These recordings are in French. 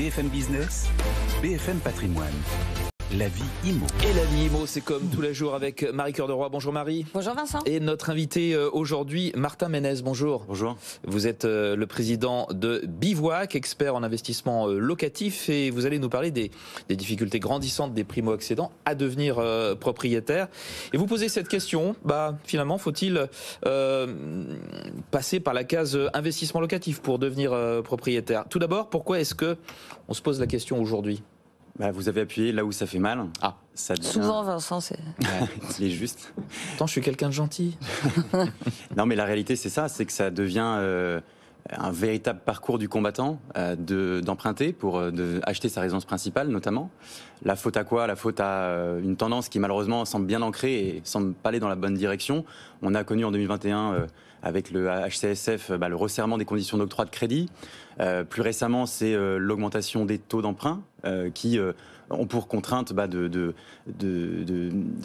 BFM Business, BFM Patrimoine. La vie IMO. Et la vie IMO, c'est comme tous les jours avec Marie Cœur de Roy. Bonjour Marie. Bonjour Vincent. Et notre invité aujourd'hui, Martin Ménez. Bonjour. Bonjour. Vous êtes le président de Bivouac, expert en investissement locatif, et vous allez nous parler des difficultés grandissantes des primo-accédants à devenir propriétaires. Et vous posez cette question, finalement, faut-il passer par la case investissement locatif pour devenir propriétaire? Tout d'abord, pourquoi est-ce que on se pose la question aujourd'hui? Vous avez appuyé là où ça fait mal. Ça devient... Souvent, Vincent, c'est... Il est juste. Attends, je suis quelqu'un de gentil. Non, mais la réalité, c'est ça, c'est que ça devient un véritable parcours du combattant d'emprunter pour acheter sa résidence principale, notamment. La faute à quoi? La faute à une tendance qui, malheureusement, semble bien ancrée et semble pas aller dans la bonne direction. On a connu en 2021... avec le HCSF, le resserrement des conditions d'octroi de crédit. Plus récemment, c'est l'augmentation des taux d'emprunt qui ont pour contrainte de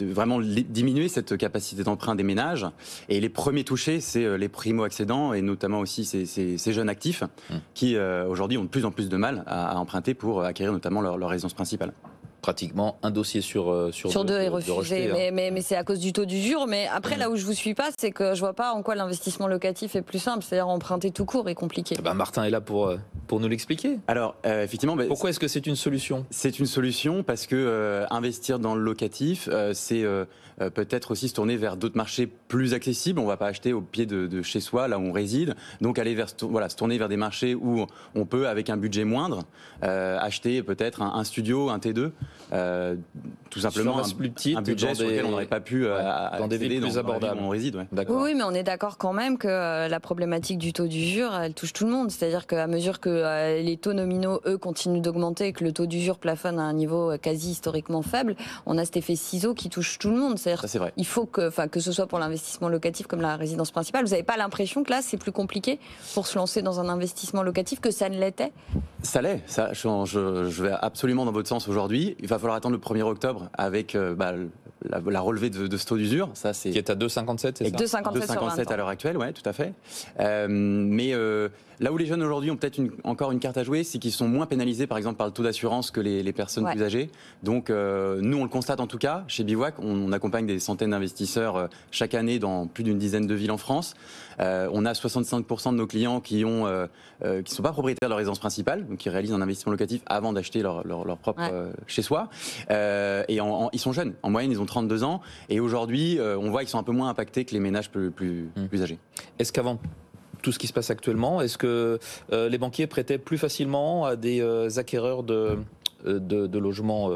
vraiment diminuer cette capacité d'emprunt des ménages. Et les premiers touchés, c'est les primo-accédants et notamment aussi ces jeunes actifs qui aujourd'hui ont de plus en plus de mal à emprunter pour acquérir notamment leur résidence principale. Pratiquement un dossier sur deux est refusé, rejeté, mais c'est à cause du taux d'usure. Mais après, là où je vous suis pas, c'est que je vois pas en quoi l'investissement locatif est plus simple. C'est-à-dire emprunter tout court est compliqué. Martin est là pour nous l'expliquer. Alors, effectivement... Pourquoi est-ce que c'est une solution? C'est une solution parce que investir dans le locatif, c'est peut-être aussi se tourner vers d'autres marchés plus accessibles. On ne va pas acheter au pied de chez soi, là où on réside. Donc, aller se tourner vers des marchés où on peut, avec un budget moindre, acheter peut-être un studio, un T2. Tout simplement un budget sur lequel on n'aurait pas pu dans des villes plus abordables où on réside. Oui, mais on est d'accord quand même que la problématique du taux d'usure, elle touche tout le monde. C'est-à-dire qu'à mesure que les taux nominaux, eux, continuent d'augmenter et que le taux d'usure plafonne à un niveau quasi historiquement faible, on a cet effet ciseau qui touche tout le monde. C'est-à-dire c'est vrai. Il faut que ce soit pour l'investissement locatif comme la résidence principale. Vous n'avez pas l'impression que là, c'est plus compliqué pour se lancer dans un investissement locatif que ça ne l'était? Ça l'est. Je vais absolument dans votre sens aujourd'hui. Il va falloir attendre le 1er octobre avec la relevée de ce taux d'usure. Ça, c'est... Qui est à 2,57, c'est ça? 2,57 à l'heure actuelle, oui, tout à fait. Mais là où les jeunes aujourd'hui ont peut-être encore une carte à jouer, c'est qu'ils sont moins pénalisés, par exemple, par le taux d'assurance que les personnes plus âgées. Donc, nous, on le constate en tout cas. Chez Bivouac, on accompagne des centaines d'investisseurs chaque année dans plus d'une dizaine de villes en France. On a 65% de nos clients qui sont pas propriétaires de leur résidence principale, donc qui réalisent un investissement locatif avant d'acheter leur propre chez soi. Et ils sont jeunes. En moyenne, ils ont 32 ans. Et aujourd'hui, on voit qu'ils sont un peu moins impactés que les ménages plus âgés. Est-ce qu'avant tout ce qui se passe actuellement, est-ce que les banquiers prêtaient plus facilement à des acquéreurs de logements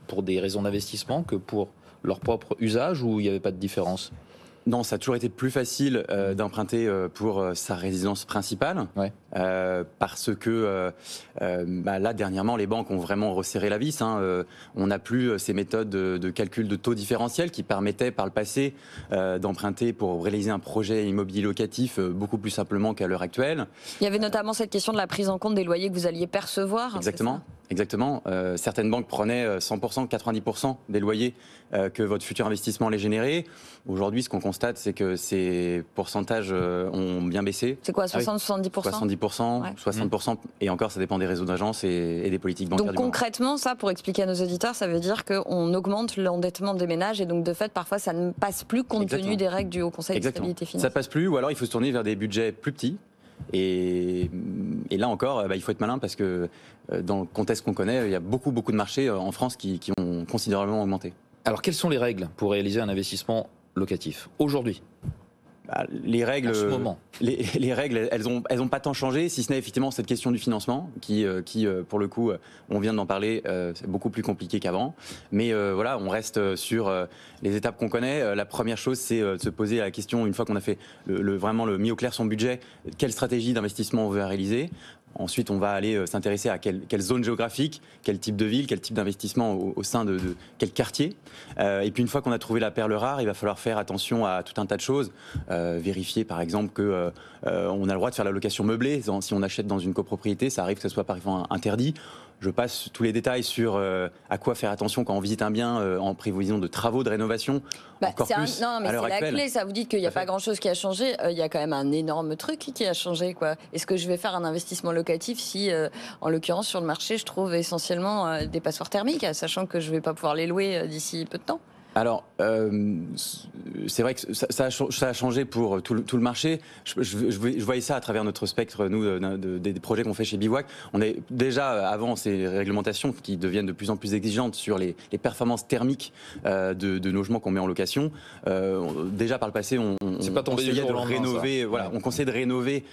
pour des raisons d'investissement que pour leur propre usage, ou il n'y avait pas de différence? Non, ça a toujours été plus facile d'emprunter pour sa résidence principale, parce que là, dernièrement, les banques ont vraiment resserré la vis. On n'a plus ces méthodes de calcul de taux différentiels qui permettaient par le passé d'emprunter pour réaliser un projet immobilier locatif beaucoup plus simplement qu'à l'heure actuelle. Il y avait notamment cette question de la prise en compte des loyers que vous alliez percevoir. Exactement. Certaines banques prenaient 100%, 90% des loyers que votre futur investissement allait générer. Aujourd'hui, ce qu'on constate, c'est que ces pourcentages ont bien baissé. C'est quoi, 70%? 70%, 60%, et encore, ça dépend des réseaux d'agences et des politiques bancaires. Donc concrètement, ça, pour expliquer à nos auditeurs, ça veut dire qu'on augmente l'endettement des ménages et donc de fait, parfois, ça ne passe plus compte tenu des règles du Haut Conseil de stabilité financière. Ça passe plus, ou alors il faut se tourner vers des budgets plus petits. Et là encore, il faut être malin parce que dans le contexte qu'on connaît, il y a beaucoup de marchés en France qui ont considérablement augmenté. Alors, quelles sont les règles pour réaliser un investissement locatif aujourd'hui? Les règles, en ce moment. Les règles, elles ont pas tant changé, si ce n'est effectivement cette question du financement, qui pour le coup, on vient d'en parler, c'est beaucoup plus compliqué qu'avant. Mais on reste sur les étapes qu'on connaît. La première chose, c'est de se poser la question, une fois qu'on a fait vraiment mis au clair son budget, quelle stratégie d'investissement on veut réaliser. Ensuite, on va aller s'intéresser à quelle zone géographique, quel type de ville, quel type d'investissement au sein de quel quartier. Et puis une fois qu'on a trouvé la perle rare, il va falloir faire attention à tout un tas de choses. Vérifier par exemple que on a le droit de faire la location meublée. Si on achète dans une copropriété, ça arrive que ce soit par exemple interdit. Je passe tous les détails sur à quoi faire attention quand on visite un bien en prévision de travaux de rénovation. Encore plus non, mais à l'heure c'est la actuelle. clé, ça. Vous dites qu'il n'y a pas grand-chose qui a changé. Il y a quand même un énorme truc qui a changé, quoi. Est-ce que je vais faire un investissement locatif si, en l'occurrence, sur le marché, je trouve essentiellement des passoires thermiques, sachant que je ne vais pas pouvoir les louer d'ici peu de temps? Alors, c'est vrai que ça a changé pour tout le marché. Je voyais ça à travers notre spectre, nous, des projets qu'on fait chez Bivouac. On est déjà, avant ces réglementations qui deviennent de plus en plus exigeantes sur les performances thermiques de logements qu'on met en location, déjà par le passé, on conseillait de rénover, on conseillait de rénover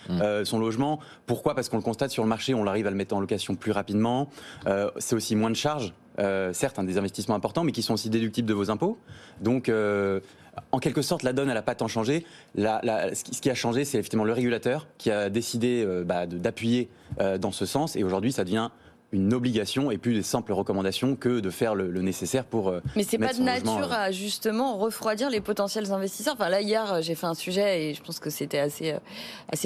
son logement. Pourquoi? Parce qu'on le constate sur le marché, on arrive à le mettre en location plus rapidement. C'est aussi moins de charges. Certes, des investissements importants, mais qui sont aussi déductibles de vos impôts. Donc, en quelque sorte, la donne, elle n'a pas tant changé. Ce qui a changé, c'est effectivement le régulateur qui a décidé d'appuyer dans ce sens. Et aujourd'hui, ça devient une obligation et plus des simples recommandations que de faire le nécessaire pour mais c'est pas de nature logement, à justement refroidir les potentiels investisseurs. Enfin là hier j'ai fait un sujet et je pense que c'était assez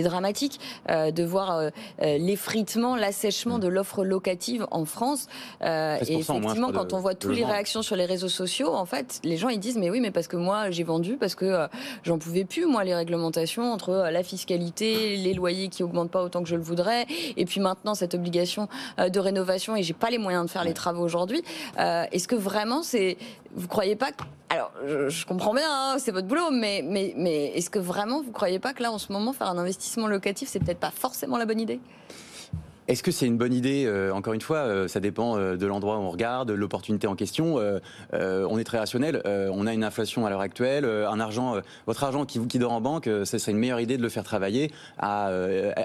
dramatique de voir l'effritement, l'assèchement de l'offre locative en France. Et effectivement quand on voit toutes les réactions sur les réseaux sociaux, en fait les gens ils disent mais oui mais parce que moi j'ai vendu parce que j'en pouvais plus moi les réglementations entre la fiscalité, les loyers qui augmentent pas autant que je le voudrais et puis maintenant cette obligation de rénovation et j'ai pas les moyens de faire les travaux aujourd'hui. Est-ce que vraiment vous croyez pas que... Alors je comprends bien, hein, c'est votre boulot, mais est-ce que vraiment vous croyez pas que là en ce moment faire un investissement locatif c'est peut-être pas forcément la bonne idée? Est-ce que c'est une bonne idée? Encore une fois, ça dépend de l'endroit où on regarde, de l'opportunité en question. On est très rationnel. On a une inflation à l'heure actuelle. Votre argent qui dort en banque, ce serait une meilleure idée de le faire travailler à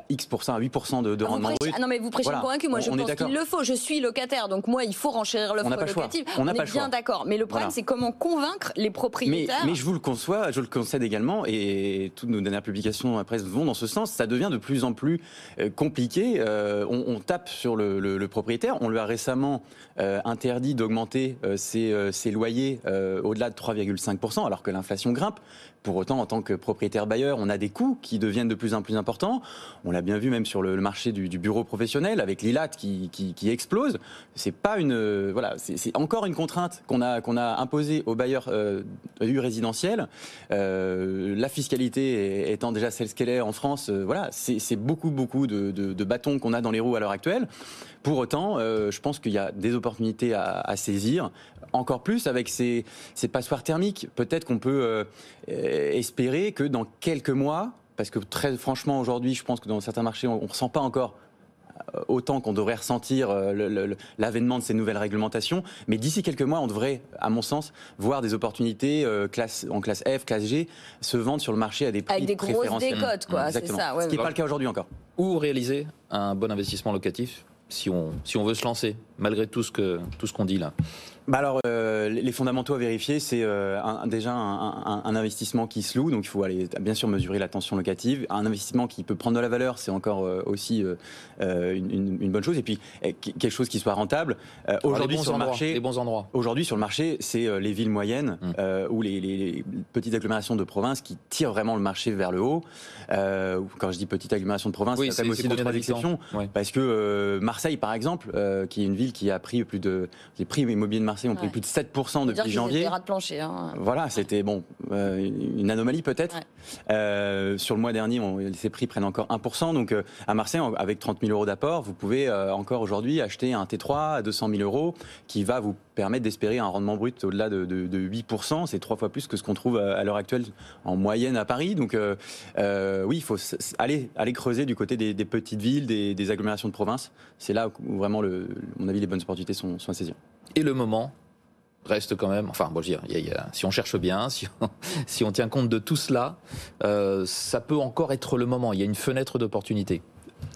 X%, à 8% de rendement brut. Non mais vous prêchez convaincu. Moi je pense qu'il le faut. Je suis locataire, donc moi il faut renchérir l'offre locative. On est bien d'accord. Mais le problème c'est comment convaincre les propriétaires. Mais je vous le conçois, je le concède également, et toutes nos dernières publications après vont dans ce sens. Ça devient de plus en plus compliqué. On tape sur le propriétaire. On lui a récemment interdit d'augmenter ses loyers au-delà de 3,5%, alors que l'inflation grimpe. Pour autant, en tant que propriétaire bailleur, on a des coûts qui deviennent de plus en plus importants. On l'a bien vu même sur le marché du bureau professionnel, avec l'ILAT qui explose. C'est pas c'est encore une contrainte qu'on a imposée aux bailleurs résidentiels. La fiscalité étant déjà celle qu'elle est en France, c'est beaucoup de bâtons qu'on a dans les roues à l'heure actuelle. Pour autant, je pense qu'il y a des opportunités à saisir. Encore plus avec ces passoires thermiques. Peut-être qu'on peut espérer que dans quelques mois, parce que très franchement aujourd'hui, je pense que dans certains marchés, on ne ressent pas encore autant qu'on devrait ressentir l'avènement de ces nouvelles réglementations. Mais d'ici quelques mois, on devrait, à mon sens, voir des opportunités en classe F, classe G, se vendre sur le marché à des prix préférentiels. Avec des grosses décotes, quoi. Exactement. C'est ça, ce qui n'est pas le cas aujourd'hui encore. Où réaliser un bon investissement locatif si on veut se lancer, malgré tout ce qu'on dit là? Alors, les fondamentaux à vérifier, c'est déjà un investissement qui se loue, donc il faut aller bien sûr mesurer la tension locative. Un investissement qui peut prendre de la valeur, c'est encore aussi une bonne chose. Et puis quelque chose qui soit rentable. Aujourd'hui sur le marché, les bons endroits. Aujourd'hui sur le marché, c'est les villes moyennes ou les petites agglomérations de province qui tirent vraiment le marché vers le haut. Quand je dis petite agglomération de province, il y a quand même aussi 2-3 exceptions, parce que Marseille, par exemple, qui est une ville qui a pris les prix immobiliers de Marseille ont pris plus de 7% depuis janvier. Des rats de plancher. Hein. Voilà, c'était une anomalie peut-être. Sur le mois dernier, ces prix prennent encore 1%. Donc à Marseille, avec 30 000 euros d'apport, vous pouvez encore aujourd'hui acheter un T3 à 200 000 euros qui va vous permettre d'espérer un rendement brut au-delà de 8%. C'est 3 fois plus que ce qu'on trouve à l'heure actuelle en moyenne à Paris. Donc oui, il faut aller creuser du côté des petites villes, des agglomérations de province. C'est là où vraiment, à mon avis, les bonnes opportunités sont à saisir. Et le moment reste quand même, enfin, bon, je veux dire, si on cherche bien, si on tient compte de tout cela, ça peut encore être le moment. Il y a une fenêtre d'opportunité.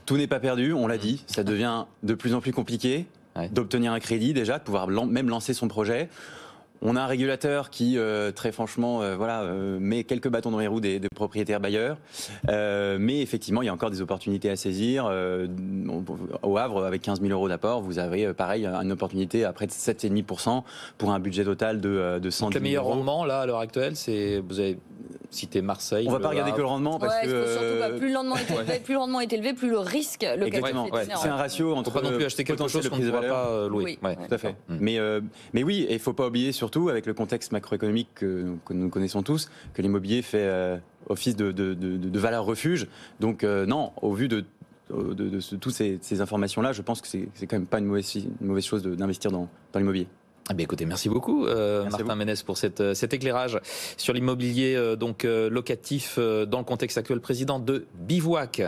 Tout n'est pas perdu, on l'a dit. Ça devient de plus en plus compliqué d'obtenir un crédit déjà, de pouvoir même lancer son projet. On a un régulateur qui, très franchement, met quelques bâtons dans les roues des propriétaires bailleurs. Mais effectivement, il y a encore des opportunités à saisir. Au Havre, avec 15 000 euros d'apport, vous avez, pareil, une opportunité à près de 7,5% pour un budget total de 110 000 euros. Le meilleur rendement, là, à l'heure actuelle, c'est... citer Marseille. On ne va pas regarder que le rendement parce il faut surtout pas. Plus le rendement est élevé, plus le risque locatif exactement. est C'est un ratio entre pas non plus acheter quelque chose qu'on ne pourra pas louer. Oui. Ouais. Tout à fait. Mais oui, et il ne faut pas oublier surtout, avec le contexte macroéconomique que nous connaissons tous, que l'immobilier fait office de valeur refuge. Donc non, au vu de toutes ces informations-là, je pense que c'est quand même pas une mauvaise chose d'investir dans l'immobilier. Eh bien, écoutez, merci beaucoup Martin Ménès pour cet éclairage sur l'immobilier locatif dans le contexte actuel. Président de Bivouac.